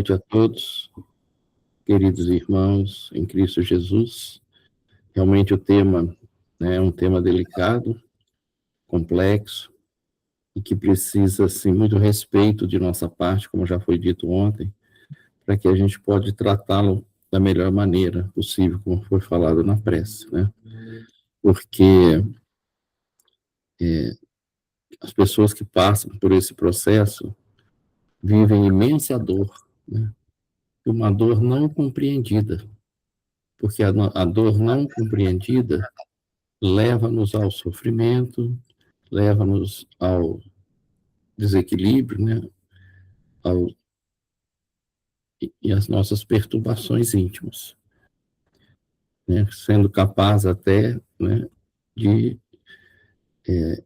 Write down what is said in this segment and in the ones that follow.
noite a todos, queridos irmãos em Cristo Jesus. Realmente o tema é um tema delicado, complexo, e que precisa, assim, muito respeito de nossa parte, como já foi dito ontem, para que a gente pode tratá-lo da melhor maneira possível, como foi falado na prece, né? Porque as pessoas que passam por esse processo vivem imensa dor, né? Uma dor não compreendida, porque a dor não compreendida leva-nos ao sofrimento, leva-nos ao desequilíbrio, né? Ao, e às nossas perturbações íntimas, né? Sendo capaz até, né, de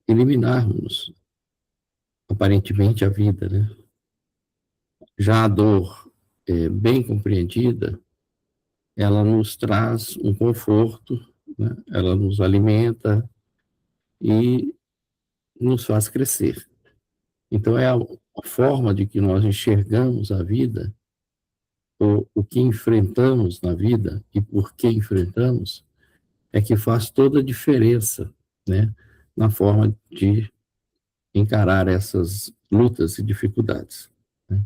eliminarmos aparentemente a vida, né? Já a dor bem compreendida, ela nos traz um conforto, né? Ela nos alimenta e nos faz crescer. Então, é a forma de que nós enxergamos a vida, o que enfrentamos na vida e por que enfrentamos, é que faz toda a diferença, né, na forma de encarar essas lutas e dificuldades, né?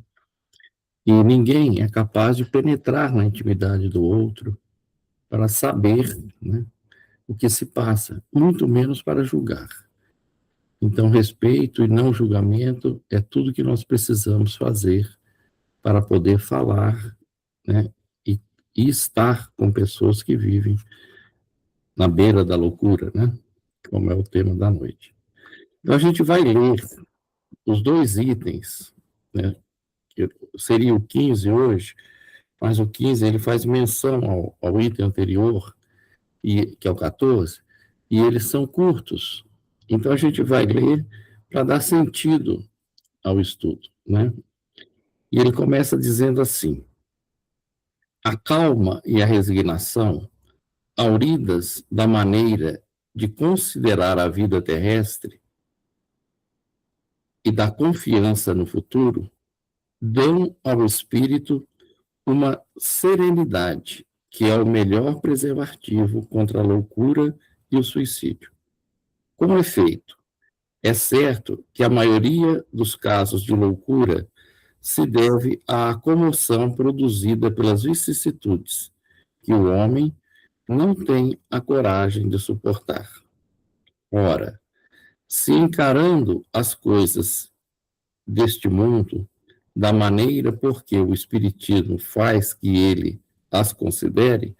E ninguém é capaz de penetrar na intimidade do outro para saber, né, o que se passa, muito menos para julgar. Então, respeito e não julgamento é tudo que nós precisamos fazer para poder falar, né, e estar com pessoas que vivem na beira da loucura, né, como é o tema da noite. Então, a gente vai ler os dois itens, né, que seria o 15 hoje, mas o 15 ele faz menção ao item anterior, que é o 14, e eles são curtos. Então, a gente vai ler para dar sentido ao estudo, né? E ele começa dizendo assim: a calma e a resignação, auridas da maneira de considerar a vida terrestre e da confiança no futuro, dão ao espírito uma serenidade que é o melhor preservativo contra a loucura e o suicídio. Com efeito, é certo que a maioria dos casos de loucura se deve à comoção produzida pelas vicissitudes que o homem não tem a coragem de suportar. Ora, se encarando as coisas deste mundo da maneira por que o Espiritismo faz que ele as considere,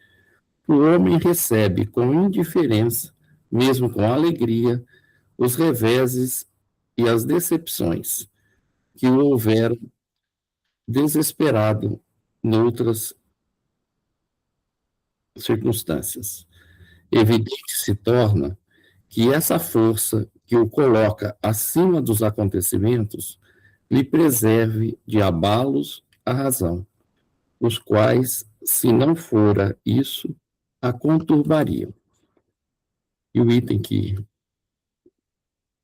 o homem recebe com indiferença, mesmo com alegria, os reveses e as decepções que o houveram desesperado noutras circunstâncias. Evidente se torna que essa força que o coloca acima dos acontecimentos lhe preserve de abalos a razão, os quais, se não fora isso, a conturbariam. E o item que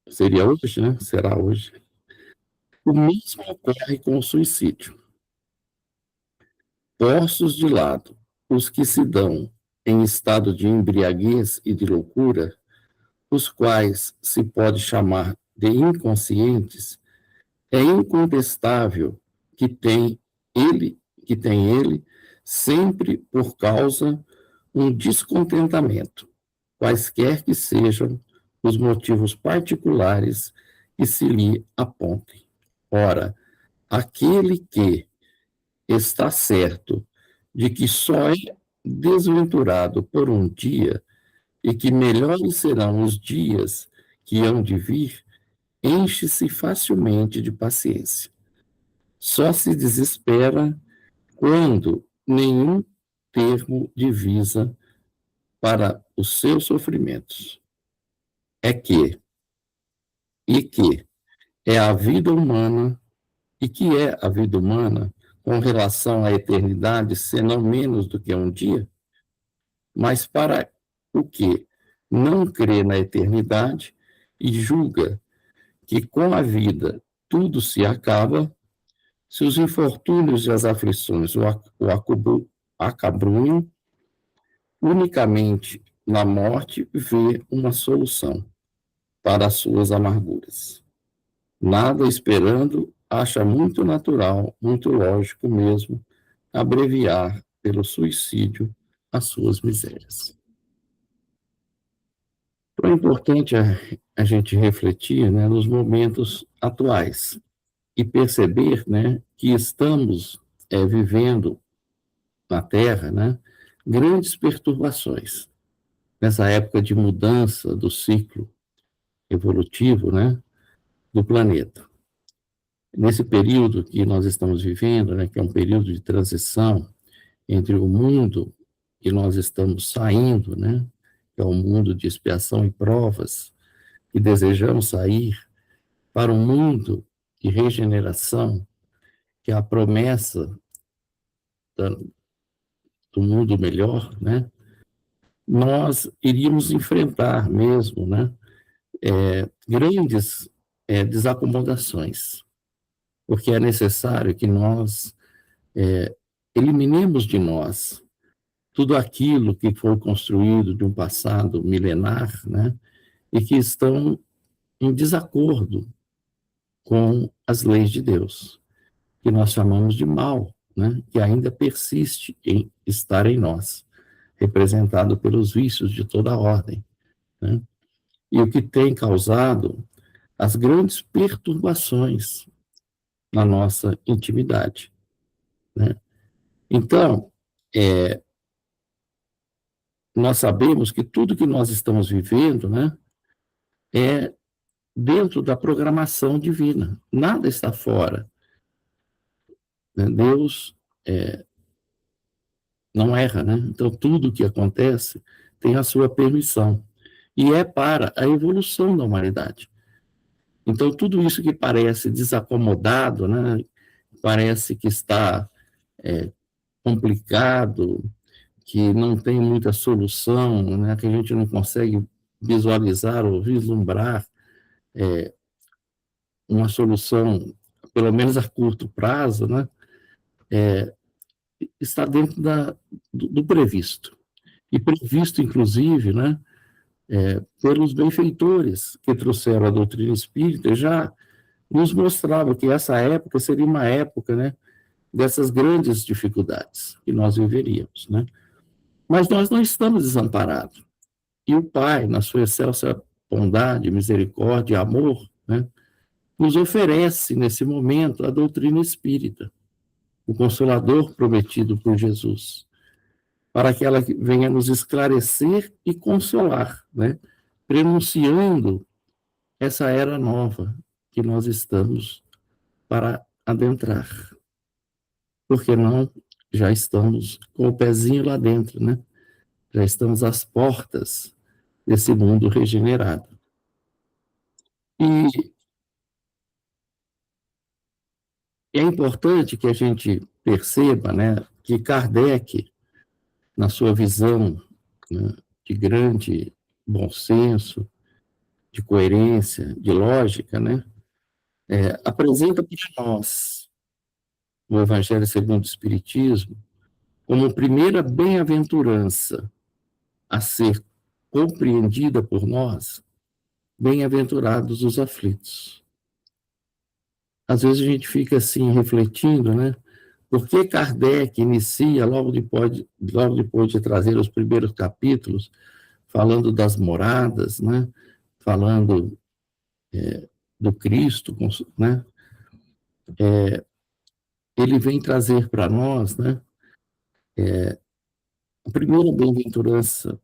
seria hoje, né? Será hoje. O mesmo ocorre com o suicídio. Postos de lado os que se dão em estado de embriaguez e de loucura, os quais se pode chamar de inconscientes, é incontestável que tem ele sempre por causa um descontentamento, quaisquer que sejam os motivos particulares que se lhe apontem. Ora, aquele que está certo de que só é desventurado por um dia e que melhores serão os dias que hão de vir, enche-se facilmente de paciência. Só se desespera quando nenhum termo divisa para os seus sofrimentos. Que é a vida humana, e que é a vida humana com relação à eternidade, senão menos do que um dia? Mas para o que não crê na eternidade e julga que com a vida tudo se acaba, Se os infortúnios e as aflições acabrunham, unicamente na morte vê uma solução para as suas amarguras. Nada esperando, acha muito natural, muito lógico mesmo, abreviar pelo suicídio as suas misérias. Então é importante a gente refletir, né, nos momentos atuais e perceber, né, que estamos vivendo na Terra, né, grandes perturbações nessa época de mudança do ciclo evolutivo, né, do planeta. Nesse período que nós estamos vivendo, né, que é um período de transição entre o mundo que nós estamos saindo, né, que é um mundo de expiação e provas, e desejamos sair para um mundo de regeneração, que é a promessa do mundo melhor, né, nós iríamos enfrentar mesmo, né, grandes desacomodações, porque é necessário que nós eliminemos de nós tudo aquilo que foi construído de um passado milenar, né, e que estão em desacordo com as leis de Deus, que nós chamamos de mal, né, que ainda persiste em estar em nós, representado pelos vícios de toda a ordem, né, e o que tem causado as grandes perturbações na nossa intimidade, né? Então, nós sabemos que tudo que nós estamos vivendo, né, é dentro da programação divina. Nada está fora, né? Deus não erra, né? Então, tudo que acontece tem a sua permissão. E é para a evolução da humanidade. Então, tudo isso que parece desacomodado, né? Parece que está complicado, que não tem muita solução, né? Que a gente não consegue visualizar ou vislumbrar uma solução, pelo menos a curto prazo, né? Está dentro do previsto. E previsto, inclusive, né, pelos benfeitores que trouxeram a doutrina espírita, já nos mostrava que essa época seria uma época, né, dessas grandes dificuldades que nós viveríamos, né? Mas nós não estamos desamparados. E o Pai, na sua excelsa bondade, misericórdia e amor, né, nos oferece, nesse momento, a doutrina espírita, o Consolador prometido por Jesus, para que ela venha nos esclarecer e consolar, né, prenunciando essa era nova que nós estamos para adentrar. Porque não, já estamos com o pezinho lá dentro, né? Já estamos às portas desse mundo regenerado. E é importante que a gente perceba, né, que Kardec, na sua visão, né, de grande bom senso, de coerência, de lógica, né, apresenta para nós o Evangelho segundo o Espiritismo como primeira bem-aventurança a ser compreendida por nós, bem-aventurados os aflitos. Às vezes a gente fica assim refletindo, né? Por que Kardec inicia logo depois de trazer os primeiros capítulos, falando das moradas, né? Falando do Cristo, né? Ele vem trazer para nós, né? A primeira bem-aventurança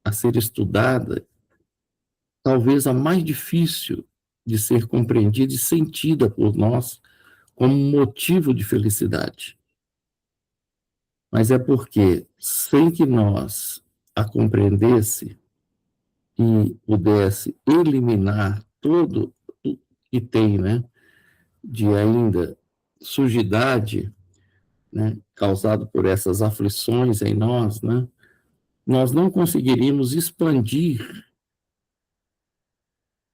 a ser estudada, talvez a mais difícil de ser compreendida e sentida por nós como motivo de felicidade. Mas é porque, sem que nós a compreendesse e pudesse eliminar todo o que tem, né, de ainda sujidade, né, causado por essas aflições em nós, né, nós não conseguiríamos expandir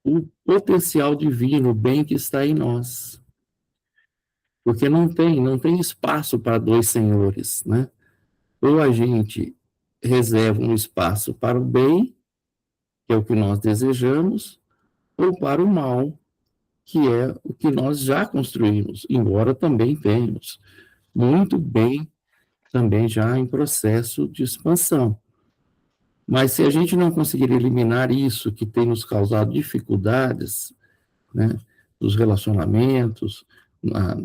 o potencial divino, o bem que está em nós. porque não tem espaço para dois senhores, né? Ou a gente reserva um espaço para o bem, que é o que nós desejamos, ou para o mal, que é o que nós já construímos, embora também tenhamos muito bem também já em processo de expansão. Mas se a gente não conseguir eliminar isso que tem nos causado dificuldades, né, nos relacionamentos, na,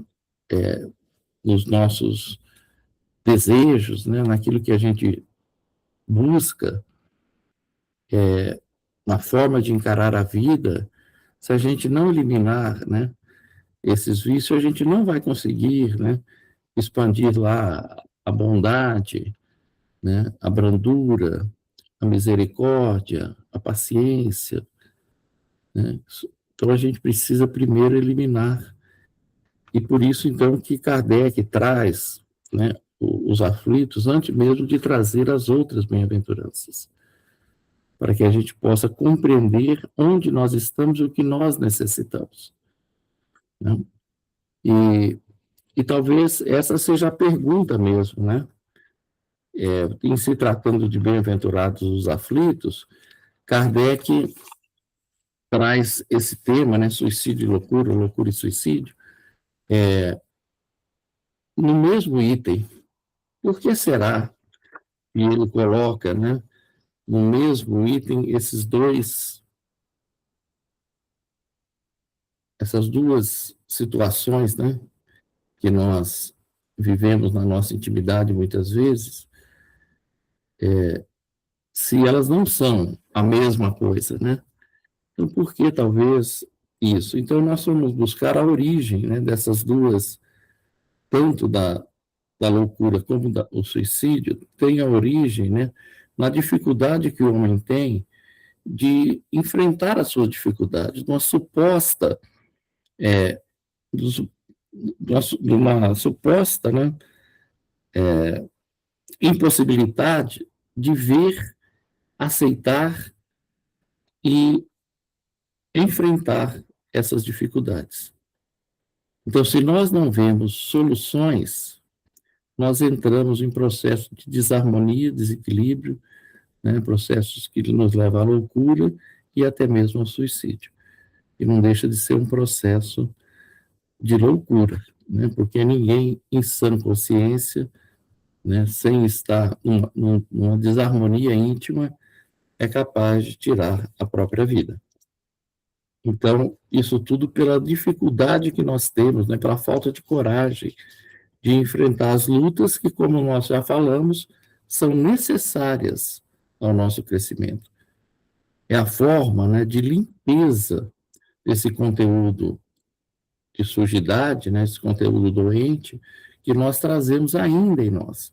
nos nossos desejos, né, naquilo que a gente busca, na forma de encarar a vida, se a gente não eliminar, né, esses vícios, a gente não vai conseguir, né, expandir lá a bondade, né, a brandura, a misericórdia, a paciência, né? Então a gente precisa primeiro eliminar. E por isso, então, que Kardec traz, né, os aflitos antes mesmo de trazer as outras bem-aventuranças, para que a gente possa compreender onde nós estamos e o que nós necessitamos, né? E, e talvez essa seja a pergunta mesmo, né? Em se tratando de bem-aventurados os aflitos, Kardec traz esse tema, né, suicídio e loucura, loucura e suicídio, no mesmo item. Por que será que ele coloca, né, no mesmo item essas duas situações, né, que nós vivemos na nossa intimidade muitas vezes, se elas não são a mesma coisa, né? Então, por que talvez isso? Então, nós vamos buscar a origem, né, dessas duas, tanto da loucura como o suicídio, tem a origem, né, na dificuldade que o homem tem de enfrentar as suas dificuldades, uma suposta, de uma suposta, né, impossibilidade de ver, aceitar e enfrentar essas dificuldades. Então, se nós não vemos soluções, nós entramos em processo de desarmonia, desequilíbrio, né, processos que nos levam à loucura e até mesmo ao suicídio. E não deixa de ser um processo de loucura, né, porque ninguém em sã consciência, né, sem estar numa desarmonia íntima, é capaz de tirar a própria vida. Então, isso tudo pela dificuldade que nós temos, né, pela falta de coragem de enfrentar as lutas que, como nós já falamos, são necessárias ao nosso crescimento. É a forma, né, de limpeza desse conteúdo de sujidade, né, esse conteúdo doente, que nós trazemos ainda em nós.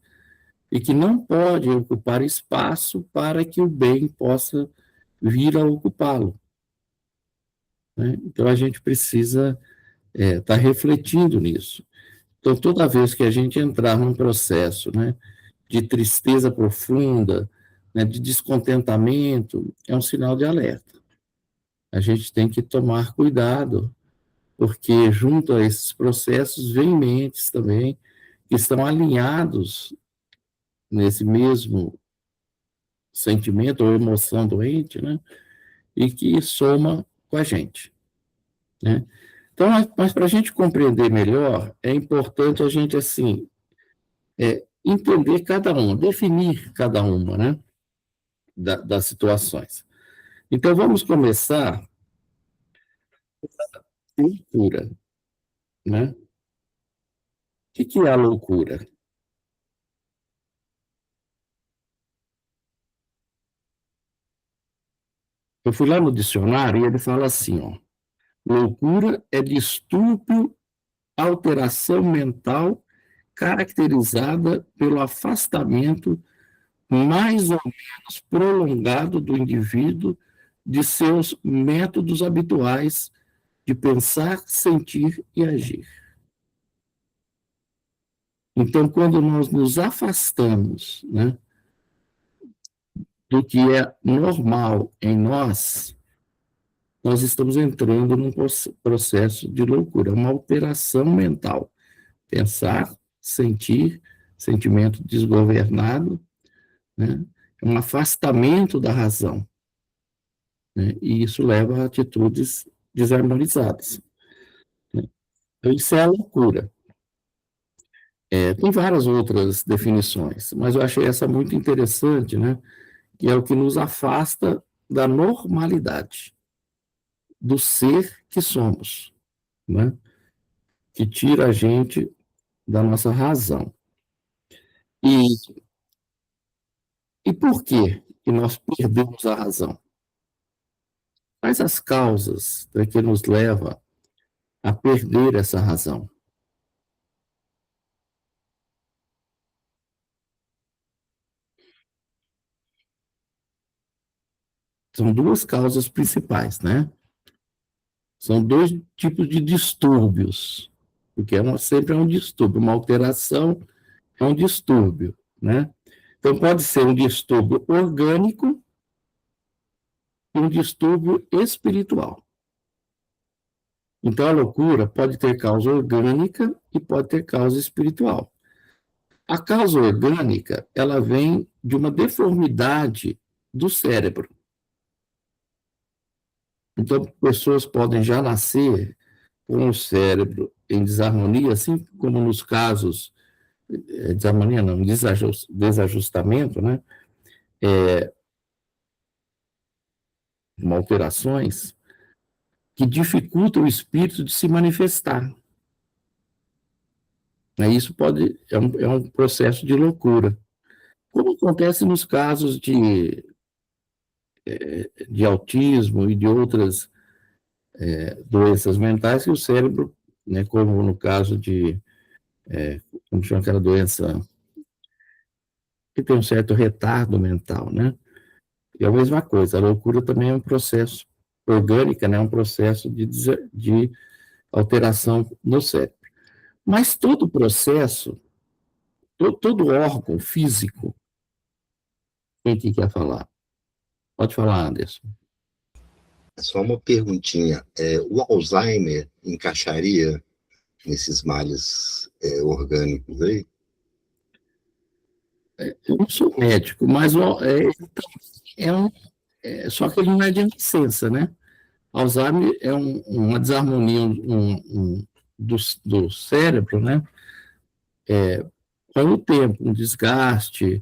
E que não pode ocupar espaço para que o bem possa vir a ocupá-lo, né? Então, a gente precisa estar refletindo nisso. Então, toda vez que a gente entrar num processo, né, de tristeza profunda, né, de descontentamento, é um sinal de alerta. A gente tem que tomar cuidado, porque junto a esses processos vem mentes também que estão alinhados nesse mesmo sentimento ou emoção doente, né, e que soma com a gente, né? Então, mas para a gente compreender melhor, é importante a gente, assim, entender cada uma, definir cada uma, né, das situações. Então, vamos começar com loucura, né? O que é a loucura? Eu fui lá no dicionário e ele fala assim, ó, loucura é distúrbio, alteração mental caracterizada pelo afastamento mais ou menos prolongado do indivíduo de seus métodos habituais de pensar, sentir e agir. Então, quando nós nos afastamos, né, do que é normal em nós, nós estamos entrando num processo de loucura, uma alteração mental. pensar, sentir, sentimento desgovernado, né? É um afastamento da razão, né? E isso leva a atitudes desarmonizadas, né? Então, isso é a loucura. Tem várias outras definições, mas eu achei essa muito interessante, né? Que é o que nos afasta da normalidade, do ser que somos, né? Que tira a gente da nossa razão. E, e por que nós perdemos a razão? Quais as causas, né, que nos levam a perder essa razão? São duas causas principais, né? São dois tipos de distúrbios, porque sempre é um distúrbio, uma alteração é um distúrbio, né? Então, pode ser um distúrbio orgânico e um distúrbio espiritual. Então, a loucura pode ter causa orgânica e pode ter causa espiritual. A causa orgânica, ela vem de uma deformidade do cérebro. Então, pessoas podem já nascer com o cérebro em desarmonia, assim como nos casos, desarmonia não, desajustamento, né? Alterações que dificultam o espírito de se manifestar. Isso é um processo de loucura. Como acontece nos casos de autismo e de outras doenças mentais, que o cérebro, né, como no caso como chama aquela doença, que tem um certo retardo mental, né? E a mesma coisa, a loucura também é um processo orgânica, né, um processo de alteração no cérebro. Mas todo processo, todo órgão físico, quem que quer falar? Pode falar, Anderson. Só uma perguntinha. O Alzheimer encaixaria nesses males orgânicos aí? Eu não sou médico, mas só que ele não é de nascença, né? Alzheimer é uma desarmonia do cérebro, né? Com o tempo, um desgaste,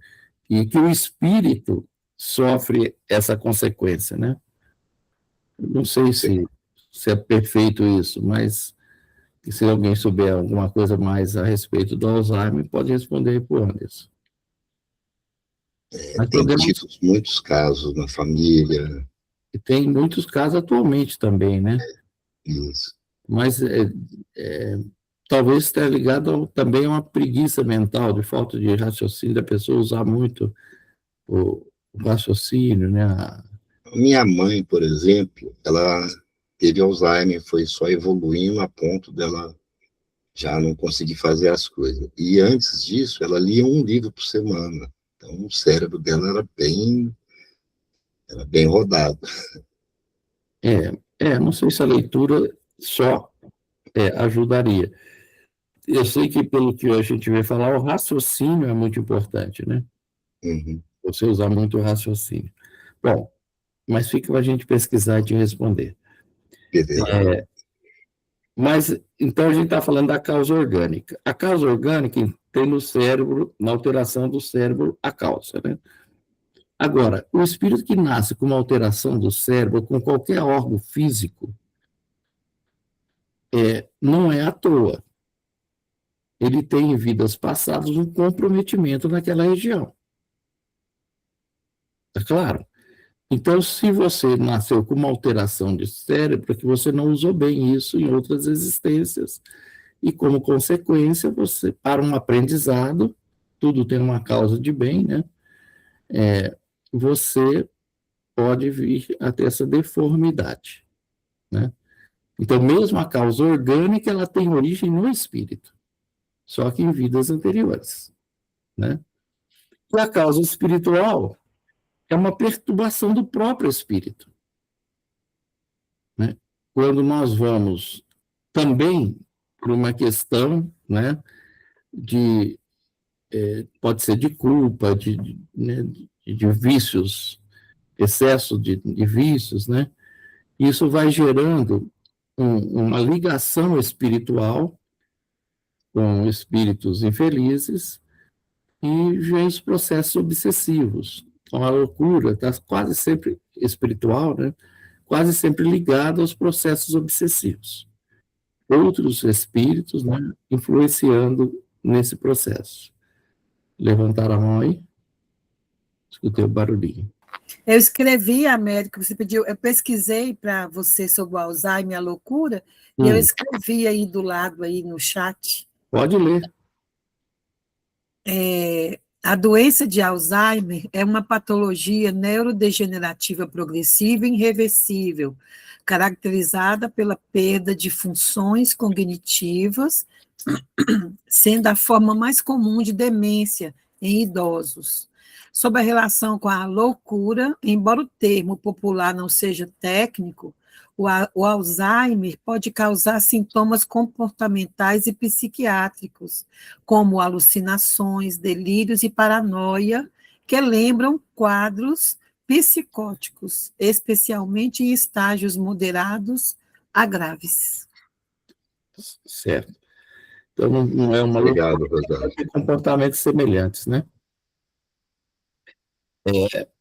e que o espírito sofre essa consequência, né? Não sei se é perfeito isso, mas se alguém souber alguma coisa mais a respeito do Alzheimer, pode responder para o Anderson. Mas Tem tido muitos casos na família. E tem muitos casos atualmente também, né? Isso. Mas talvez esteja ligado também a uma preguiça mental, de falta de raciocínio, da pessoa usar muito o raciocínio, né? Minha mãe, por exemplo, ela teve Alzheimer, foi só evoluindo a ponto dela já não conseguir fazer as coisas. E antes disso, ela lia um livro por semana. Então, o cérebro dela era bem rodado. Não sei se a leitura só ajudaria. Eu sei que, pelo que a gente vê falar, o raciocínio é muito importante, né? Uhum. Você usar muito o raciocínio. Bom, mas fica para a gente pesquisar e te responder. Beleza. Mas, então, a gente está falando da causa orgânica. A causa orgânica tem no cérebro, na alteração do cérebro, a causa, né? Agora, o espírito que nasce com uma alteração do cérebro, com qualquer órgão físico, não é à toa. Ele tem em vidas passadas um comprometimento naquela região. É claro? Então, se você nasceu com uma alteração de cérebro, é que você não usou bem isso em outras existências, e como consequência, você, para um aprendizado, tudo tem uma causa de bem, né? Você pode vir a ter essa deformidade, né? Então, mesmo a causa orgânica, ela tem origem no espírito, só que em vidas anteriores, né? E a causa espiritual é uma perturbação do próprio espírito, né? Quando nós vamos também por uma questão, né, pode ser de culpa, né, de vícios, excesso de vícios, né? Isso vai gerando uma ligação espiritual com espíritos infelizes e vem os processos obsessivos. Então, a loucura está quase sempre espiritual, né? Quase sempre ligada aos processos obsessivos. Outros espíritos, né, influenciando nesse processo. Levantaram a mão aí? Escutei o barulhinho. Eu escrevi, Américo, você pediu, eu pesquisei para você sobre o Alzheimer, a loucura, e eu escrevi aí do lado, aí no chat. Pode ler. A doença de Alzheimer é uma patologia neurodegenerativa progressiva e irreversível, caracterizada pela perda de funções cognitivas, sendo a forma mais comum de demência em idosos. Sobre a relação com a loucura, embora o termo popular não seja técnico, o Alzheimer pode causar sintomas comportamentais e psiquiátricos, como alucinações, delírios e paranoia, que lembram quadros psicóticos, especialmente em estágios moderados a graves. Certo. Então, não é uma Obrigado, loucura, Rosário. tem comportamentos semelhantes, né?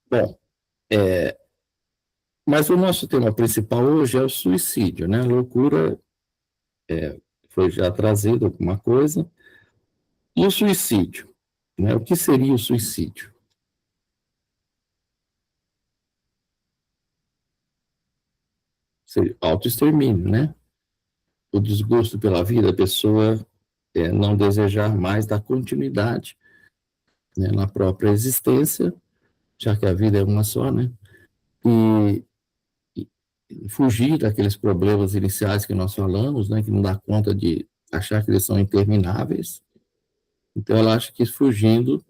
Bom, mas o nosso tema principal hoje é o suicídio, né? A loucura foi já trazido alguma coisa. E o suicídio, né? O que seria o suicídio? Seria autoextermínio, né? O desgosto pela vida, a pessoa não desejar mais dar continuidade, né, na própria existência, já que a vida é uma só, né? E fugir daqueles problemas iniciais que nós falamos, né, que não dá conta de achar que eles são intermináveis. Então, ela acha que fugindo,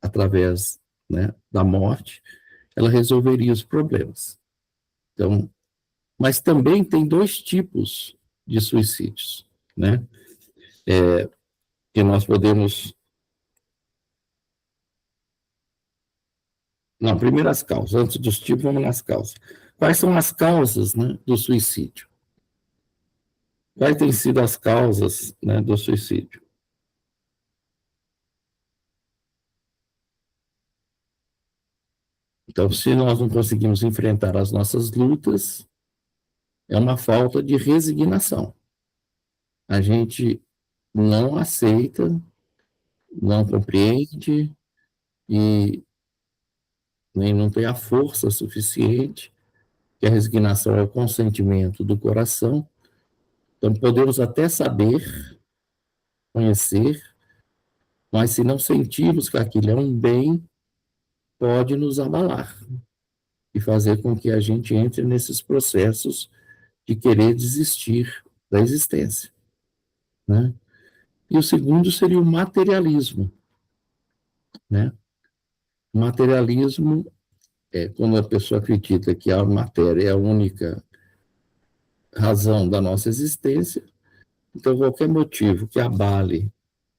através, né, da morte, ela resolveria os problemas. Então, mas também tem dois tipos de suicídios, né? Que nós podemos... Não, primeiro as causas. Antes dos tipos, vamos nas causas. Quais são as causas, né, do suicídio? Quais têm sido as causas, né, do suicídio? Então, se nós não conseguimos enfrentar as nossas lutas, é uma falta de resignação. A gente não aceita, não compreende e nem não tem a força suficiente, que a resignação é o consentimento do coração. Então, podemos até saber, conhecer, mas se não sentirmos que aquilo é um bem, pode nos abalar e fazer com que a gente entre nesses processos de querer desistir da existência, né? E o segundo seria o materialismo, né? O materialismo é quando a pessoa acredita que a matéria é a única razão da nossa existência, então qualquer motivo que abale,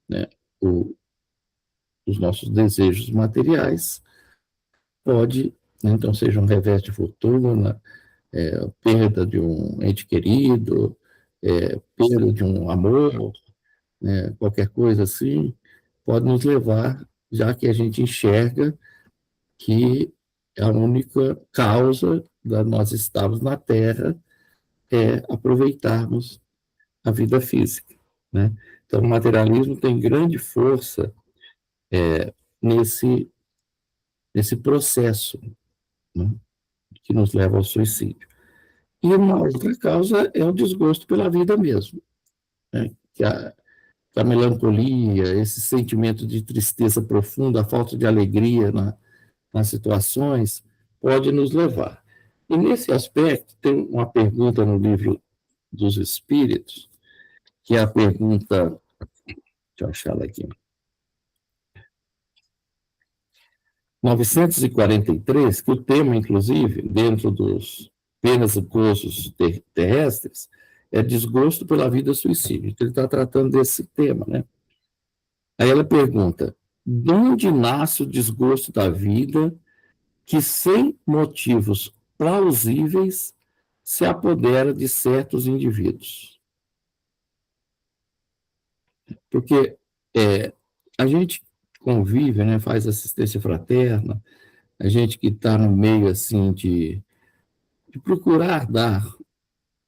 né, os nossos desejos materiais pode, né, então seja um revés de fortuna, perda de um ente querido, perda de um amor, né, qualquer coisa assim, pode nos levar, já que a gente enxerga que a única causa de nós estarmos na Terra é aproveitarmos a vida física, né? Então, o materialismo tem grande força nesse processo, né, que nos leva ao suicídio. E uma outra causa é o desgosto pela vida mesmo, né? Que a melancolia, esse sentimento de tristeza profunda, a falta de alegria nas situações, pode nos levar. E nesse aspecto, tem uma pergunta no livro dos Espíritos, que é a pergunta, deixa eu achar ela aqui, 943, que o tema, inclusive, dentro dos penas e gozos terrestres, é desgosto pela vida suicídio. Então, ele está tratando desse tema, né? Aí ela pergunta, de onde nasce o desgosto da vida que, sem motivos plausíveis, se apodera de certos indivíduos? Porque a gente convive, né, faz assistência fraterna, a gente que está no meio assim de procurar dar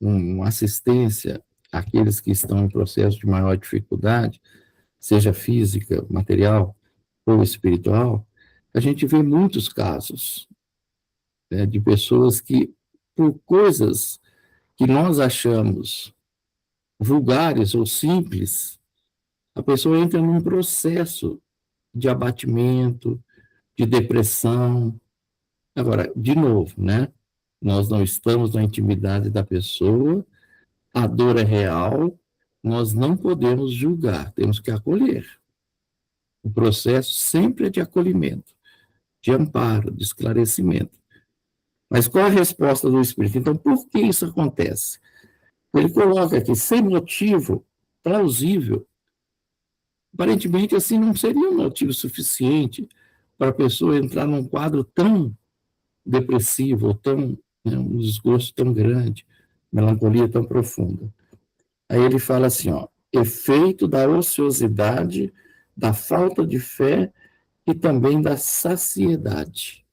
uma assistência àqueles que estão em processo de maior dificuldade, seja física, material ou espiritual, a gente vê muitos casos, né, de pessoas que, por coisas que nós achamos vulgares ou simples, a pessoa entra num processo de abatimento, de depressão. Agora, de novo, né? Nós não estamos na intimidade da pessoa, a dor é real, nós não podemos julgar, temos que acolher. O processo sempre é de acolhimento, de amparo, de esclarecimento. Mas qual a resposta do Espírito? Então, por que isso acontece? Ele coloca aqui, sem motivo plausível, aparentemente assim não seria um motivo suficiente para a pessoa entrar num quadro tão depressivo, ou tão, né, um desgosto tão grande, melancolia tão profunda. Aí ele fala assim, ó, efeito da ociosidade, da falta de fé e também da saciedade.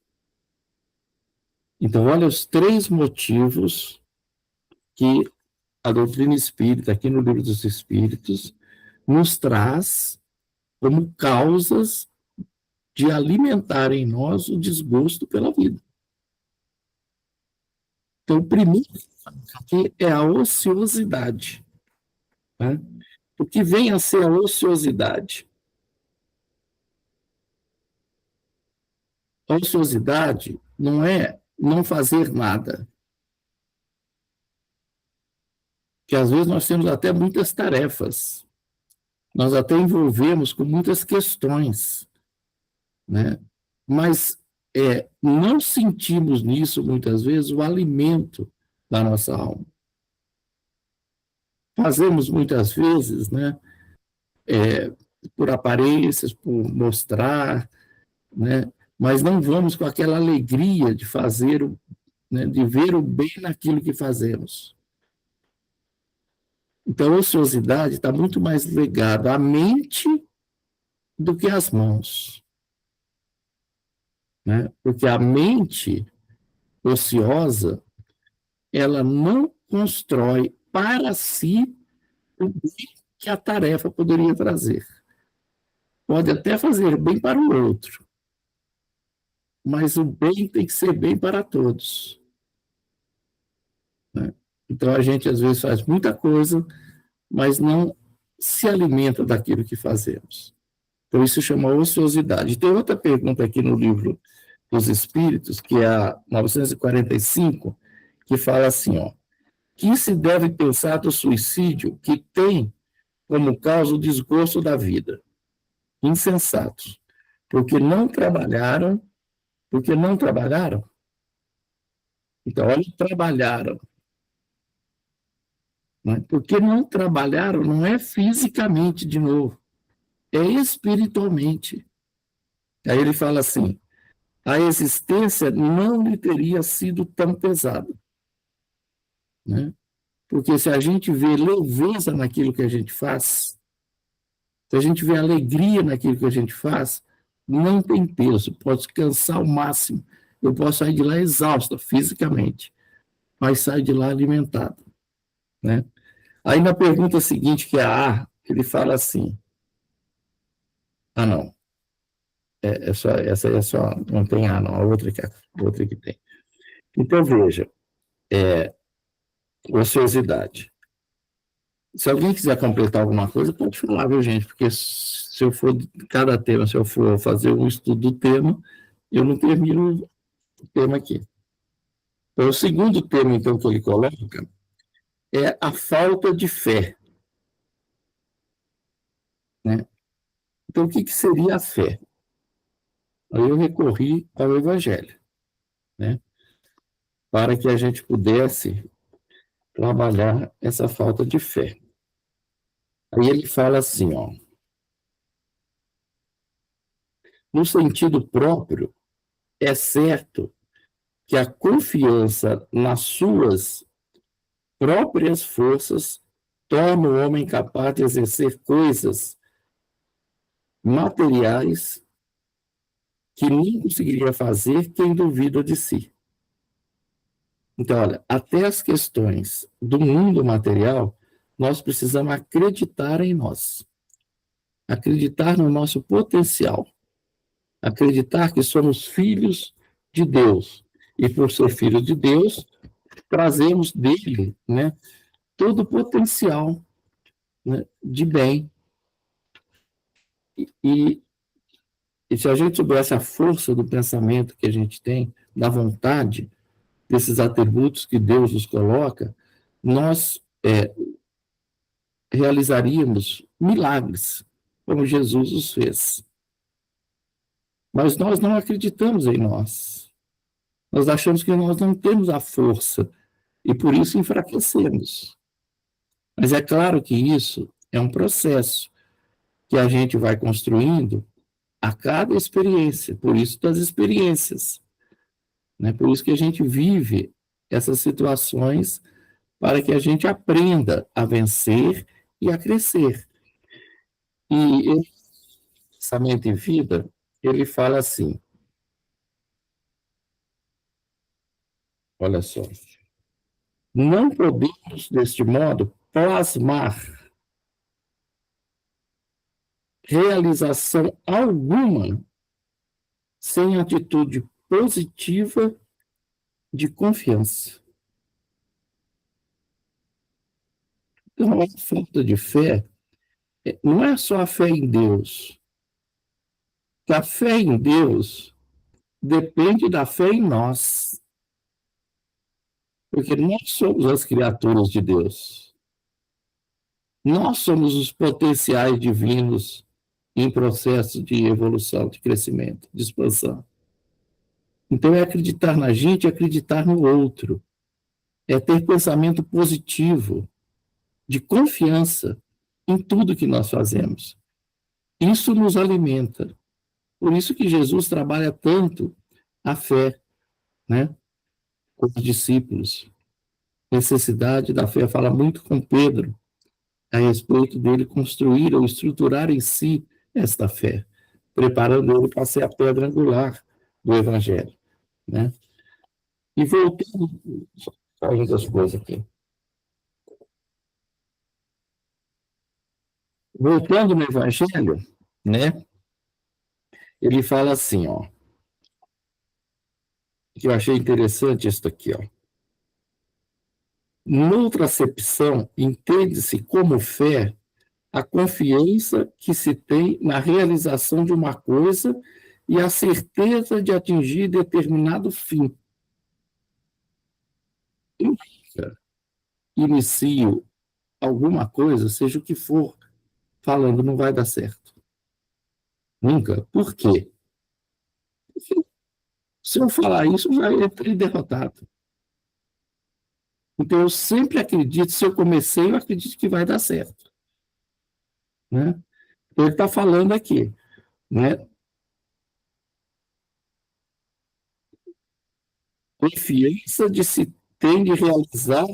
Então, olha os 3 motivos que a doutrina espírita, aqui no Livro dos Espíritos, nos traz como causas de alimentar em nós o desgosto pela vida. Então, o primeiro aqui é a ociosidade. Né? O que vem a ser a ociosidade? A ociosidade não é não fazer nada. Que às vezes nós temos até muitas tarefas. Nós até envolvemos com muitas questões, né? Mas não sentimos nisso, muitas vezes, o alimento da nossa alma. Fazemos, muitas vezes, né, por aparências, por mostrar, né, mas não vamos com aquela alegria de fazer, né, de ver o bem naquilo que fazemos. Então, a ociosidade está muito mais ligada à mente do que às mãos. Né? Porque a mente ociosa, ela não constrói para si o bem que a tarefa poderia trazer. Pode até fazer bem para o outro, mas o bem tem que ser bem para todos. Né? Então, a gente, às vezes, faz muita coisa, mas não se alimenta daquilo que fazemos. Então, isso chama ociosidade. Tem outra pergunta aqui no Livro dos Espíritos, que é a 945, que fala assim, ó, que se deve pensar do suicídio que tem como causa o desgosto da vida? Insensatos, porque não trabalharam, então, olha, trabalharam, né? Porque não trabalharam não é fisicamente, de novo, é espiritualmente. Aí ele fala assim, a existência não lhe teria sido tão pesada, né? Porque se a gente vê leveza naquilo que a gente faz, se a gente vê alegria naquilo que a gente faz, não tem peso, pode cansar ao máximo. Eu posso sair de lá exausta fisicamente, mas saio de lá alimentado, né? Aí na pergunta seguinte, que é a A, ele fala assim, não, essa é só, não tem A não, a outra que tem. Então veja, ociosidade. Se alguém quiser completar alguma coisa, pode falar, viu, gente? Porque se eu for, cada tema, se eu for fazer um estudo do tema, eu não termino o tema aqui. Então, o segundo tema, então, que ele coloca é a falta de fé. Né? Então, o que seria a fé? Aí eu recorri ao Evangelho, né? Para que a gente pudesse trabalhar essa falta de fé. Aí ele fala assim, ó, No sentido próprio, é certo que a confiança nas suas próprias forças torna o homem capaz de exercer coisas materiais que nem conseguiria fazer quem duvida de si. Então, olha, até as questões do mundo material, nós precisamos acreditar em nós, acreditar no nosso potencial, acreditar que somos filhos de Deus. E por ser filhos de Deus, trazemos dele, né, todo o potencial, né, de bem. E, e se a gente soubesse a força do pensamento que a gente tem, da vontade, desses atributos que Deus nos coloca, nós realizaríamos milagres, como Jesus os fez. Mas nós não acreditamos em nós. Nós achamos que nós não temos a força e por isso enfraquecemos. Mas é claro que isso é um processo que a gente vai construindo a cada experiência, por isso das experiências, né? Por isso que a gente vive essas situações para que a gente aprenda a vencer e a crescer. E esse pensamento em vida, ele fala assim, olha só, não podemos, deste modo, plasmar realização alguma sem atitude positiva de confiança. Então, a falta de fé não é só a fé em Deus. A fé em Deus depende da fé em nós. Porque nós somos as criaturas de Deus. Nós somos os potenciais divinos em processo de evolução, de crescimento, de expansão. Então, é acreditar na gente, é acreditar no outro. É ter pensamento positivo, de confiança em tudo que nós fazemos. Isso nos alimenta. Por isso que Jesus trabalha tanto a fé, né, com os discípulos. Necessidade da fé, fala muito com Pedro a respeito dele construir ou estruturar em si esta fé, preparando ele para ser a pedra angular do Evangelho, né? E voltando, só das coisas aqui. Voltando no Evangelho, né? Ele fala assim, ó, que eu achei interessante isso aqui, ó. Noutra acepção, entende-se como fé a confiança que se tem na realização de uma coisa e a certeza de atingir determinado fim. Eu nunca inicio alguma coisa, seja o que for, falando não vai dar certo. Nunca. Por quê? Porque se eu falar isso, eu já entrei derrotado. Então, eu sempre acredito, se eu comecei, eu acredito que vai dar certo. Né? Então, ele está falando aqui, né? Confiança de se tem de realizar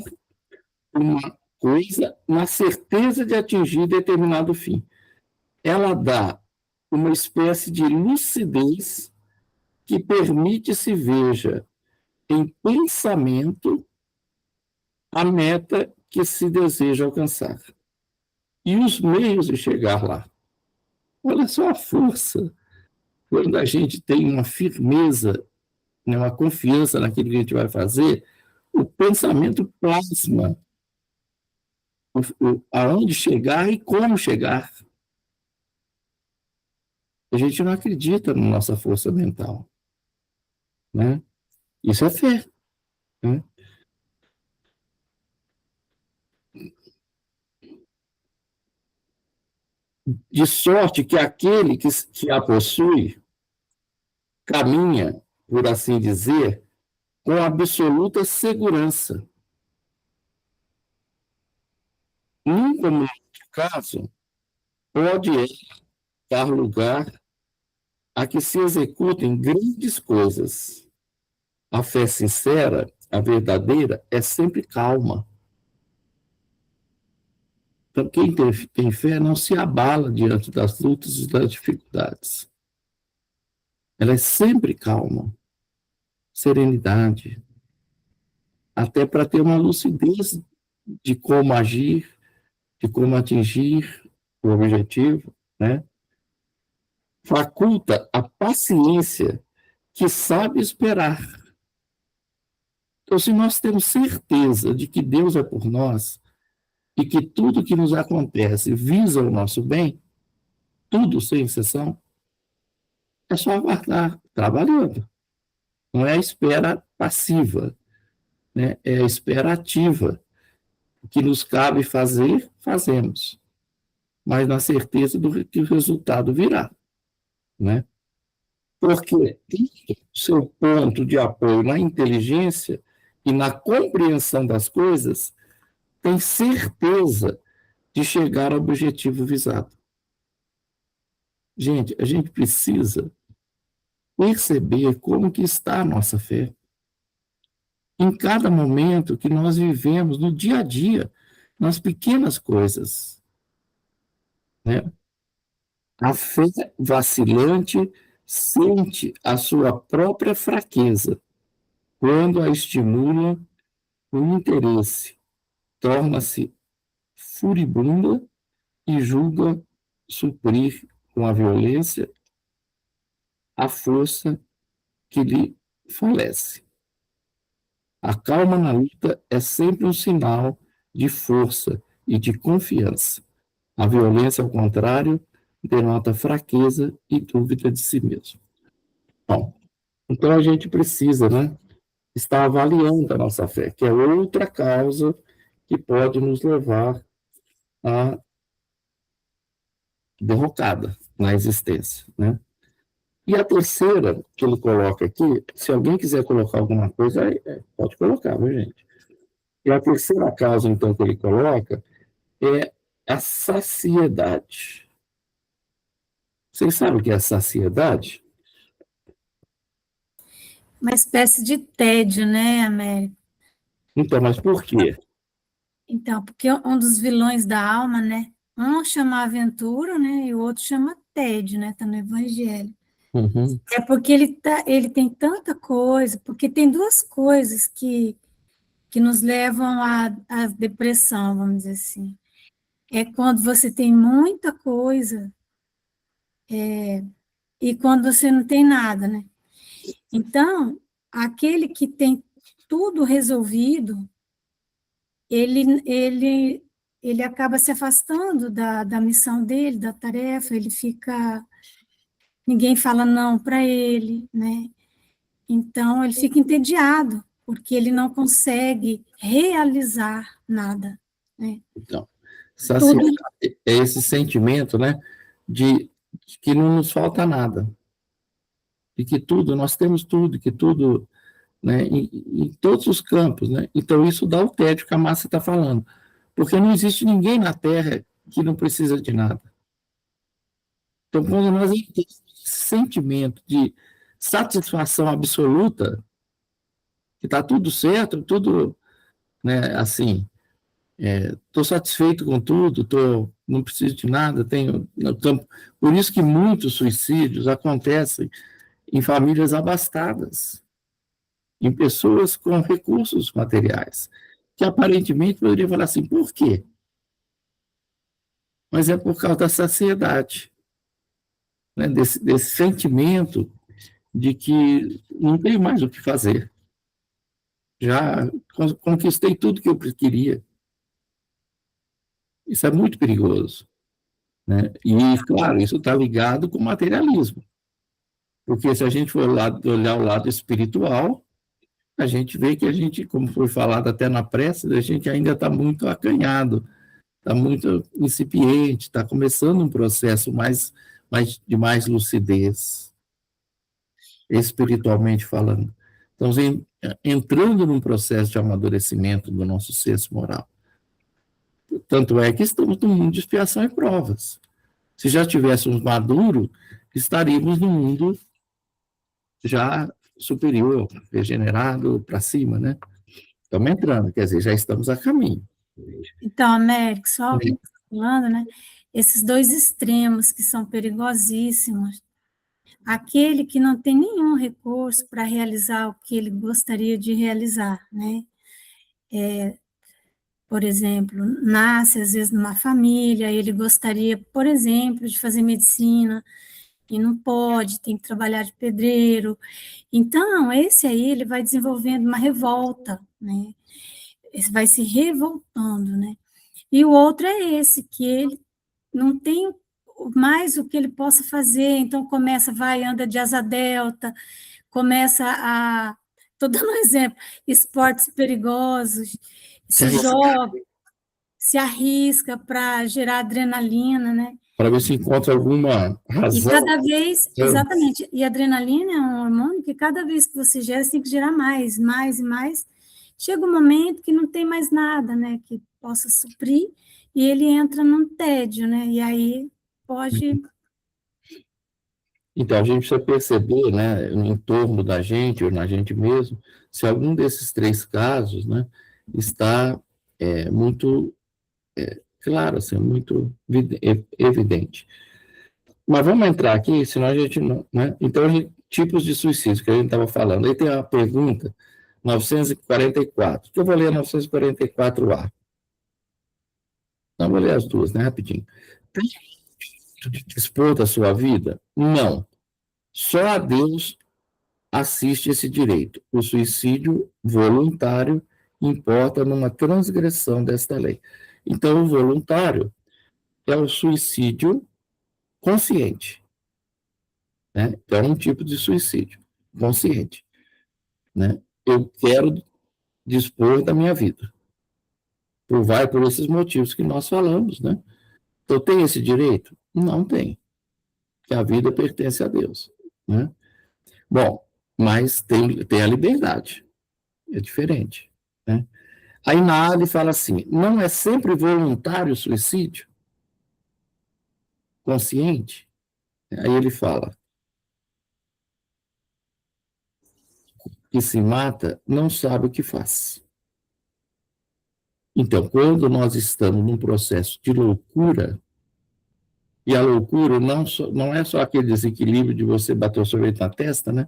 uma coisa na certeza de atingir determinado fim. Ela dá uma espécie de lucidez que permite se veja em pensamento a meta que se deseja alcançar e os meios de chegar lá. Olha só a força quando a gente tem uma firmeza, né, uma confiança naquilo que a gente vai fazer, o pensamento plasma aonde chegar e como chegar. A gente não acredita na nossa força mental, né? Isso é fé, né? De sorte que aquele que a possui caminha, por assim dizer, com absoluta segurança. Num como caso, pode dar lugar a que se executem grandes coisas. A fé sincera, a verdadeira, é sempre calma. Então, quem tem fé não se abala diante das lutas e das dificuldades. Ela é sempre calma, serenidade, até para ter uma lucidez de como agir, de como atingir o objetivo, né? Faculta a paciência que sabe esperar. Então, se nós temos certeza de que Deus é por nós e que tudo que nos acontece visa o nosso bem, tudo sem exceção, é só aguardar trabalhando. Não é a espera passiva, né? É a espera ativa. O que nos cabe fazer, fazemos, mas na certeza do que o resultado virá, né? Porque seu ponto de apoio na inteligência e na compreensão das coisas tem certeza de chegar ao objetivo visado. Gente, a gente precisa perceber como que está a nossa fé. Em cada momento que nós vivemos, no dia a dia, nas pequenas coisas, né? A fé vacilante sente a sua própria fraqueza quando a estimula o interesse, torna-se furibunda e julga suprir com a violência a força que lhe falece. A calma na luta é sempre um sinal de força e de confiança. A violência, ao contrário, denota fraqueza e dúvida de si mesmo. Bom, então a gente precisa, né, estar avaliando a nossa fé, que é outra causa que pode nos levar à derrocada na existência, né? E a terceira que ele coloca aqui, se alguém quiser colocar alguma coisa, pode colocar, viu, gente? E a terceira causa, então, que ele coloca é a saciedade. Vocês sabem o que é a saciedade? Uma espécie de tédio, né, Américo? Então, mas por quê? Então, porque um dos vilões da alma, né? Um chama aventura, né? E o outro chama tédio, né? Está no Evangelho. Uhum. É porque ele tem tanta coisa, porque tem duas coisas que nos levam à depressão, vamos dizer assim. É quando você tem muita coisa e quando você não tem nada, né? Então, aquele que tem tudo resolvido, ele acaba se afastando da missão dele, da tarefa, ele fica... Ninguém fala não para ele, né? Então, ele fica entediado, porque ele não consegue realizar nada, né? Então, saciedade é esse sentimento, né, de que não nos falta nada. E que tudo, nós temos tudo, que tudo, né, em todos os campos, né? Então, isso dá o tédio que a Márcia está falando. Porque não existe ninguém na Terra que não precisa de nada. Então, quando nós temos esse sentimento de satisfação absoluta, que está tudo certo, tudo, né, assim, estou satisfeito com tudo, não preciso de nada, por isso que muitos suicídios acontecem em famílias abastadas, em pessoas com recursos materiais, que aparentemente poderiam falar assim, por quê? Mas é por causa da saciedade, né, desse sentimento de que não tenho mais o que fazer. Já conquistei tudo que eu queria. Isso é muito perigoso, né? E, claro, isso está ligado com o materialismo. Porque se a gente for olhar o lado espiritual, a gente vê que a gente, como foi falado até na prece, a gente ainda está muito acanhado, está muito incipiente, está começando um processo de mais lucidez, espiritualmente falando. Então, entrando num processo de amadurecimento do nosso senso moral. Tanto é que estamos num mundo de expiação e provas. Se já estivéssemos maduros, estaríamos num mundo já superior, regenerado para cima, né? Estamos entrando, quer dizer, já estamos a caminho. Então, Américo, só falando, né? Esses dois extremos que são perigosíssimos, aquele que não tem nenhum recurso para realizar o que ele gostaria de realizar, né? Por exemplo, nasce às vezes numa família, ele gostaria, por exemplo, de fazer medicina e não pode, tem que trabalhar de pedreiro. Então, esse aí ele vai desenvolvendo uma revolta, né? Esse vai se revoltando, né? E o outro é esse, que ele não tem mais o que ele possa fazer, então começa, vai, anda de asa delta, começa a, estou dando um exemplo, esportes perigosos, se joga, se arrisca para gerar adrenalina, né? Para ver se encontra alguma razão. E cada vez, exatamente, e a adrenalina é um hormônio que cada vez que você gera, você tem que gerar mais, mais e mais. Chega um momento que não tem mais nada, né, que possa suprir, e ele entra num tédio, né, e aí pode... Então, a gente precisa perceber, né, no entorno da gente, ou na gente mesmo, se algum desses três casos, né, está muito claro, assim, muito evidente. Mas vamos entrar aqui, senão a gente não, né? Então, tipos de suicídio que a gente estava falando. Aí tem a pergunta 944, que eu vou ler a 944A. Não, vou ler as duas, né, rapidinho. Tem de dispor da sua vida? Não. Só a Deus assiste esse direito. O suicídio voluntário importa numa transgressão desta lei. Então, o voluntário é o suicídio consciente, né? Então, é um tipo de suicídio consciente, né? Eu quero dispor da minha vida. Por esses motivos que nós falamos, né? Então, tem esse direito? Não tem. Que a vida pertence a Deus, né? Bom, mas tem a liberdade. É diferente, né? Aí na A ele fala assim, não é sempre voluntário o suicídio? Consciente? Aí ele fala, que se mata não sabe o que faz. Então, quando nós estamos num processo de loucura, e a loucura não é só aquele desequilíbrio de você bater o sorvete na testa, né?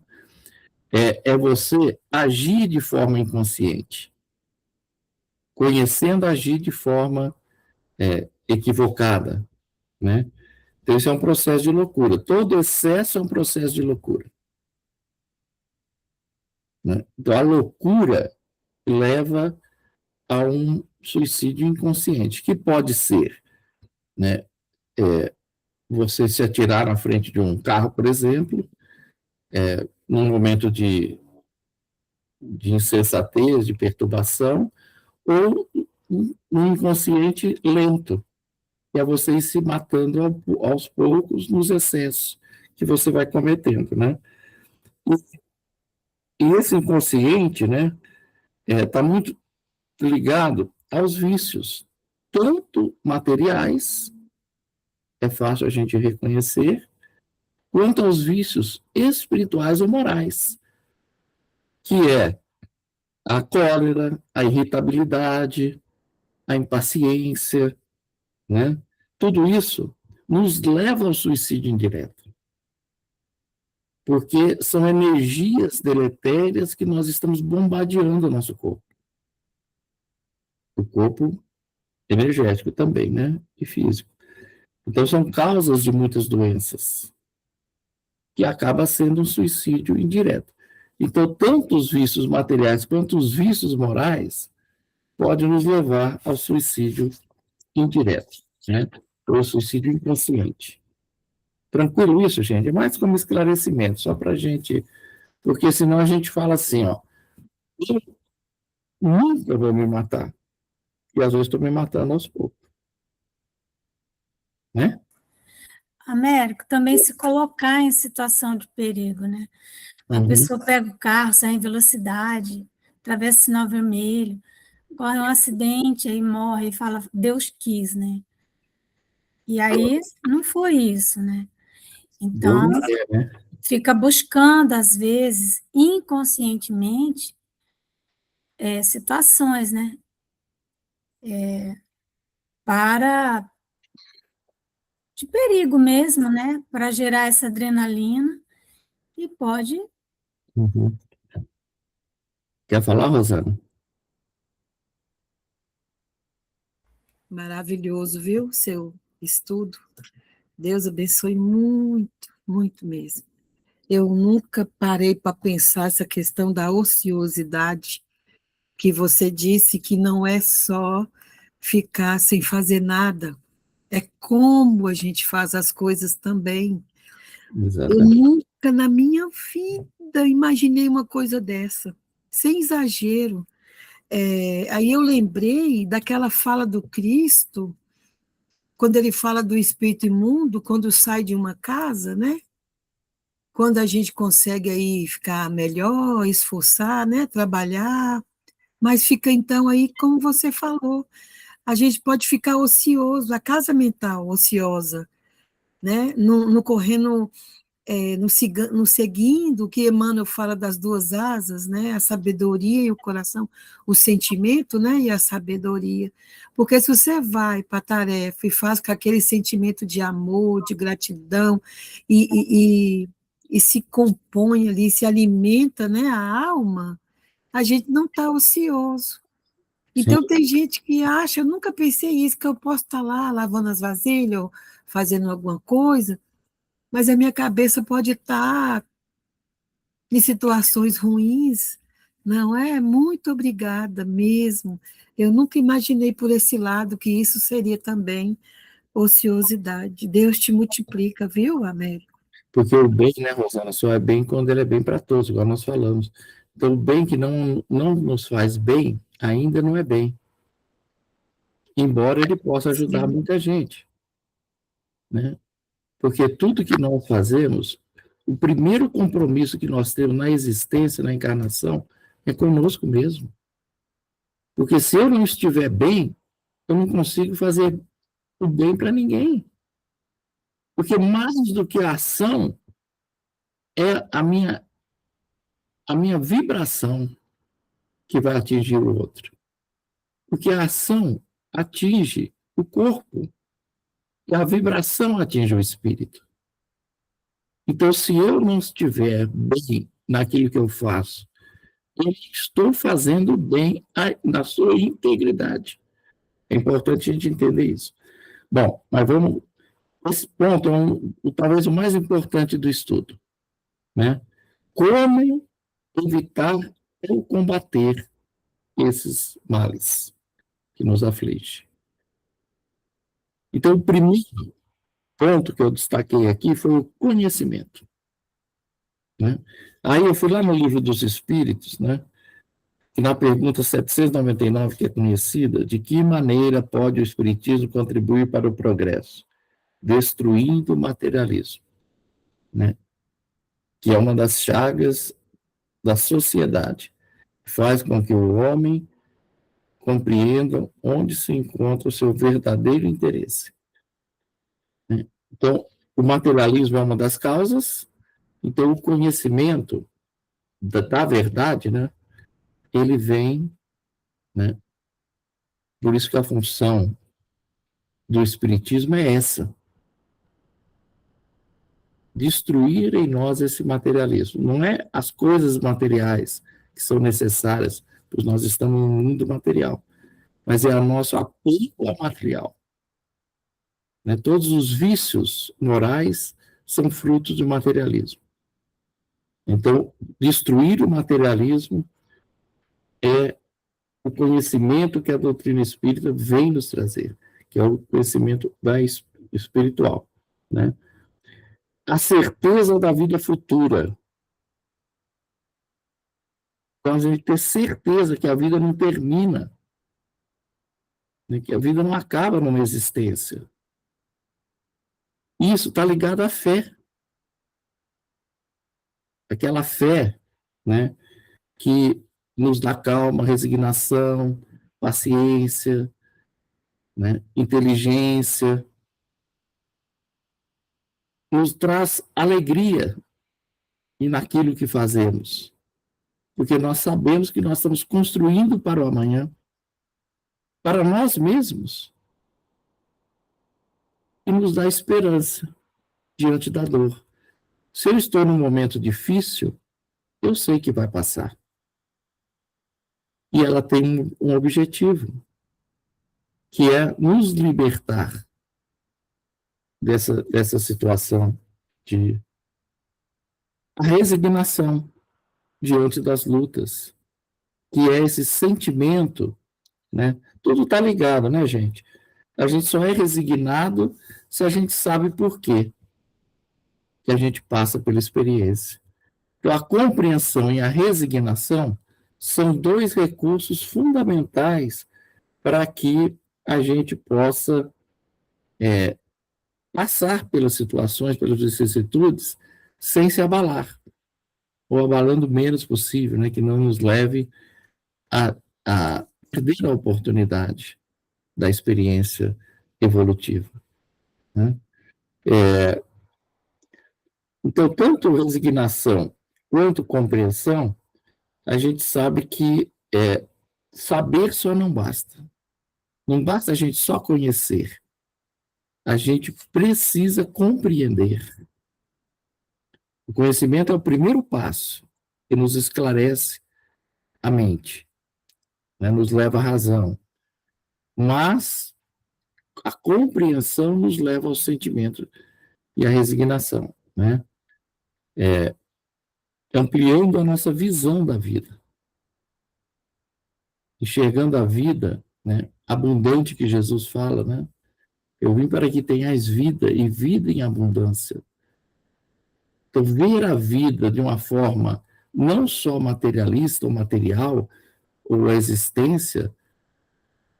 É você agir de forma inconsciente, conhecendo agir de forma equivocada, né? Então, isso é um processo de loucura. Todo excesso é um processo de loucura, né? Então, a loucura leva a um suicídio inconsciente, que pode ser, né, você se atirar na frente de um carro, por exemplo, num momento de insensatez, de perturbação, ou um inconsciente lento, que é você ir se matando aos poucos nos excessos que você vai cometendo, né? E esse inconsciente, né, está muito ligado aos vícios, tanto materiais, é fácil a gente reconhecer, quanto aos vícios espirituais ou morais, que é a cólera, a irritabilidade, a impaciência, né? Tudo isso nos leva ao suicídio indireto, porque são energias deletérias que nós estamos bombardeando o nosso corpo. O corpo energético também, né? E físico. Então, são causas de muitas doenças, que acaba sendo um suicídio indireto. Então, tanto os vícios materiais quanto os vícios morais podem nos levar ao suicídio indireto, né? Ou suicídio inconsciente. Tranquilo isso, gente? É mais como esclarecimento, só para a gente... Porque senão a gente fala assim, ó, eu nunca vou me matar. E às vezes estou me matando aos poucos, né? Américo, também se colocar em situação de perigo, né? A pessoa pega o carro, sai em velocidade, atravessa o sinal vermelho, corre um acidente, aí morre e fala, Deus quis, né? E aí não foi isso, né? Então, Deus quer, né? fica buscando, às vezes, inconscientemente, situações, né? Para de perigo mesmo, né? Para gerar essa adrenalina e pode. Uhum. Quer falar, Rosana? Maravilhoso, viu? Seu estudo. Deus abençoe muito, muito mesmo. Eu nunca parei para pensar essa questão da ociosidade, que você disse que não é só ficar sem fazer nada, é como a gente faz as coisas também. Eu Exatamente. nunca na minha vida imaginei uma coisa dessa, sem exagero. Aí eu lembrei daquela fala do Cristo, quando ele fala do espírito imundo, quando sai de uma casa, né? Quando a gente consegue aí ficar melhor, esforçar, né? Trabalhar, mas fica então aí, como você falou, a gente pode ficar ocioso, a casa mental ociosa, né? No correndo, no seguindo, o que Emmanuel fala das duas asas, né? A sabedoria e o coração, o sentimento, né? E a sabedoria. Porque se você vai para a tarefa e faz com aquele sentimento de amor, de gratidão, e se compõe ali, se alimenta, né? A alma, a gente não está ocioso. Sim, Então, tem gente que acha, eu nunca pensei isso, que eu posso estar lá lavando as vasilhas ou fazendo alguma coisa, mas a minha cabeça pode estar em situações ruins. Não é? Muito obrigada mesmo. Eu nunca imaginei por esse lado que isso seria também ociosidade. Deus te multiplica, viu, Américo? porque o bem, né, Rosana, só é bem quando ele é bem para todos, igual nós falamos. Então, o bem que não nos faz bem, ainda não é bem, embora ele possa ajudar Sim, muita gente, né? Porque tudo que nós fazemos, o primeiro compromisso que nós temos na existência, na encarnação, é conosco mesmo. Porque se eu não estiver bem, eu não consigo fazer o bem para ninguém. Porque mais do que a ação, é a minha vibração que vai atingir o outro. Porque a ação atinge o corpo e a vibração atinge o espírito. Então, se eu não estiver bem naquilo que eu faço, eu estou fazendo bem na sua integridade. É importante a gente entender isso. Bom, mas vamos. Esse ponto é talvez o mais importante do estudo, né? Como evitar ou combater esses males que nos afligem. Então, o primeiro ponto que eu destaquei aqui foi o conhecimento, né? Aí eu fui lá no Livro dos Espíritos, né? E na pergunta 799, que é conhecida, de que maneira pode o Espiritismo contribuir para o progresso? Destruindo o materialismo, né? Que é uma das chagas da sociedade. Faz com que o homem compreenda onde se encontra o seu verdadeiro interesse, né? Então, o materialismo é uma das causas, então o conhecimento da verdade, né? Ele vem, né? Por isso que a função do Espiritismo é essa, destruir em nós esse materialismo. Não é as coisas materiais que são necessárias, pois nós estamos no mundo material, mas é o nosso apego ao material, né? Todos os vícios morais são frutos do materialismo. Então, destruir o materialismo é o conhecimento que a doutrina espírita vem nos trazer, que é o conhecimento espiritual, né? A certeza da vida futura. Então, a gente ter certeza que a vida não termina, né? Que a vida não acaba numa existência. Isso está ligado à fé. Aquela fé, né? Que nos dá calma, resignação, paciência, né? Inteligência. nos traz alegria e naquilo que fazemos, porque nós sabemos que nós estamos construindo para o amanhã, para nós mesmos, e nos dá esperança diante da dor. Se eu estou num momento difícil, eu sei que vai passar. E ela tem um objetivo, que é nos libertar dessa situação de a resignação diante das lutas, que é esse sentimento, né? Tudo está ligado, né, gente? A gente só é resignado se a gente sabe por quê que a gente passa pela experiência. Então, a compreensão e a resignação são dois recursos fundamentais para que a gente possa passar pelas situações, pelas vicissitudes, sem se abalar, ou abalando o menos possível, né, que não nos leve a perder a oportunidade da experiência evolutiva. Né? Então, tanto resignação quanto compreensão, a gente sabe que saber só não basta. Não basta a gente só conhecer. A gente precisa compreender. O conhecimento é o primeiro passo que nos esclarece a mente, né? Nos leva à razão. Mas a compreensão nos leva ao sentimento e à resignação, né? Ampliando a nossa visão da vida. Enxergando a vida, né, abundante que Jesus fala, né? Eu vim para que tenhais vida e vida em abundância. Então, ver a vida de uma forma não só materialista ou material, ou a existência,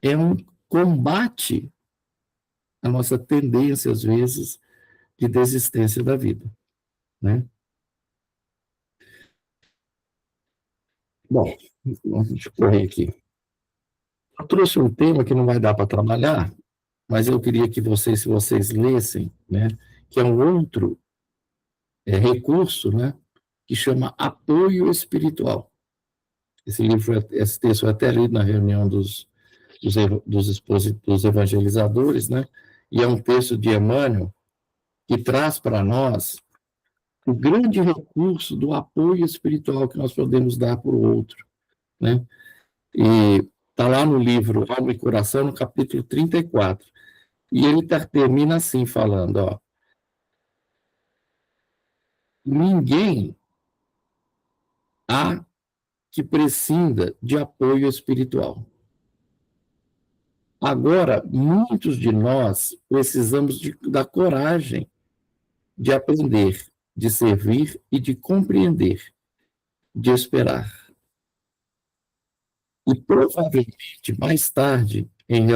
é um combate à nossa tendência, às vezes, de desistência da vida, né? Bom, vamos correr aqui. Eu trouxe um tema que não vai dar para trabalhar, mas eu queria que vocês, se vocês lessem, né, que é um outro recurso, né, que chama apoio espiritual. Esse texto foi até lido na reunião dos evangelizadores, né, e é um texto de Emmanuel que traz para nós o grande recurso do apoio espiritual que nós podemos dar para o outro, né? E está lá no livro Alma e Coração, no capítulo 34. E ele termina assim, falando, ó, ninguém há que prescinda de apoio espiritual. Agora, muitos de nós precisamos da coragem de aprender, de servir e de compreender, de esperar. E provavelmente, mais tarde, em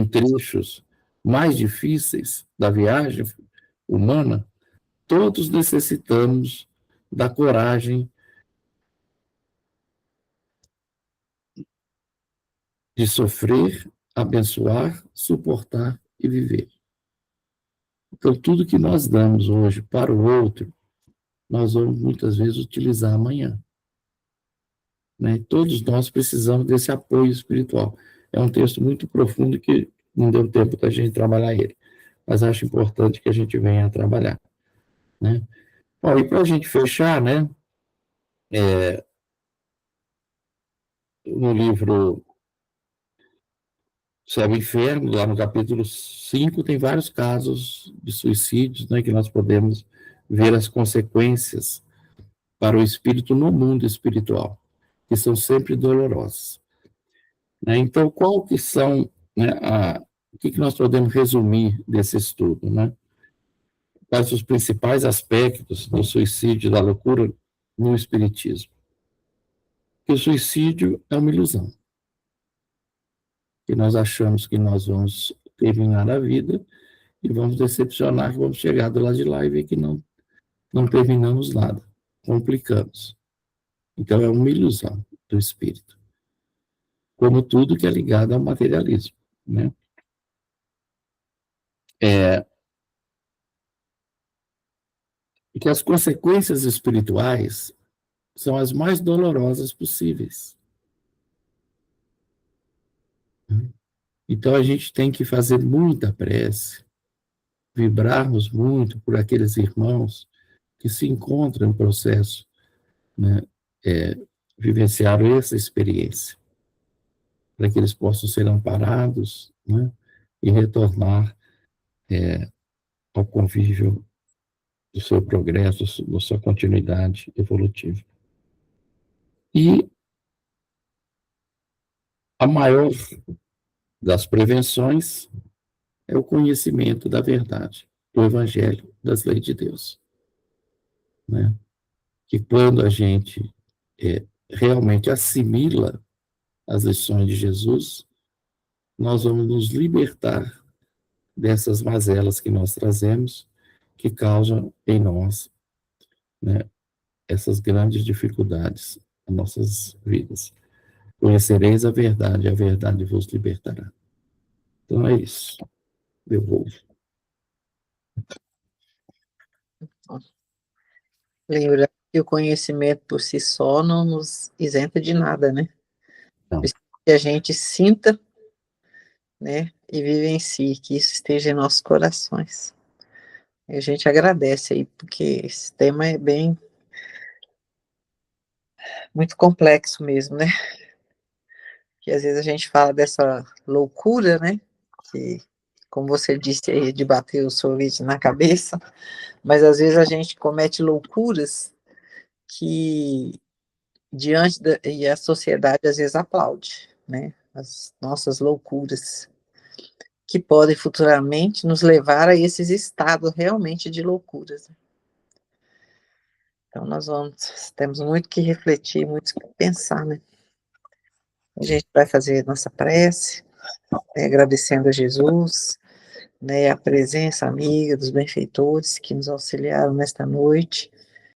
trechos mais difíceis da viagem humana, todos necessitamos da coragem de sofrer, abençoar, suportar e viver. Então, tudo que nós damos hoje para o outro, nós vamos muitas vezes utilizar amanhã. Né? Todos nós precisamos desse apoio espiritual. É um texto muito profundo que não deu tempo da gente trabalhar ele, mas acho importante que a gente venha a trabalhar. Né? Bom, e para a gente fechar, né, no livro Céu e Inferno, lá no capítulo 5, tem vários casos de suicídios, né, que nós podemos ver as consequências para o espírito no mundo espiritual, que são sempre dolorosas. Né? Então, qual que são, né, o que nós podemos resumir desse estudo? Né? Quais os principais aspectos do suicídio, da loucura no espiritismo? Que o suicídio é uma ilusão. Que nós achamos que nós vamos terminar a vida e vamos decepcionar, que vamos chegar do lado de lá e ver que não terminamos nada, complicamos. Então, é uma ilusão do espírito. Como tudo que é ligado ao materialismo, né? e que as consequências espirituais são as mais dolorosas possíveis. Então a gente tem que fazer muita prece, vibrarmos muito por aqueles irmãos que se encontram em processo, né, vivenciaram essa experiência, para que eles possam ser amparados, né, e retornar ao convívio do seu progresso, da sua continuidade evolutiva. E a maior das prevenções é o conhecimento da verdade, do Evangelho, das leis de Deus. Né? Que quando a gente realmente assimila as lições de Jesus, nós vamos nos libertar dessas mazelas que nós trazemos, que causam em nós, né, essas grandes dificuldades nas nossas vidas. Conhecereis a verdade vos libertará. Então é isso. Devolvo. Lembra que o conhecimento por si só não nos isenta de nada, né? Não. Que a gente sinta, né, e vivencie, que isso esteja em nossos corações. E a gente agradece aí, porque esse tema é bem, muito complexo mesmo, né? Que às vezes a gente fala dessa loucura, né? Que, como você disse aí, de bater o sorvete na cabeça, mas às vezes a gente comete loucuras que e a sociedade às vezes aplaude, né? As nossas loucuras, que podem futuramente nos levar a esses estados realmente de loucuras. Então temos muito que refletir, muito que pensar, né? A gente vai fazer nossa prece, né, agradecendo a Jesus, né, a presença amiga dos benfeitores que nos auxiliaram nesta noite,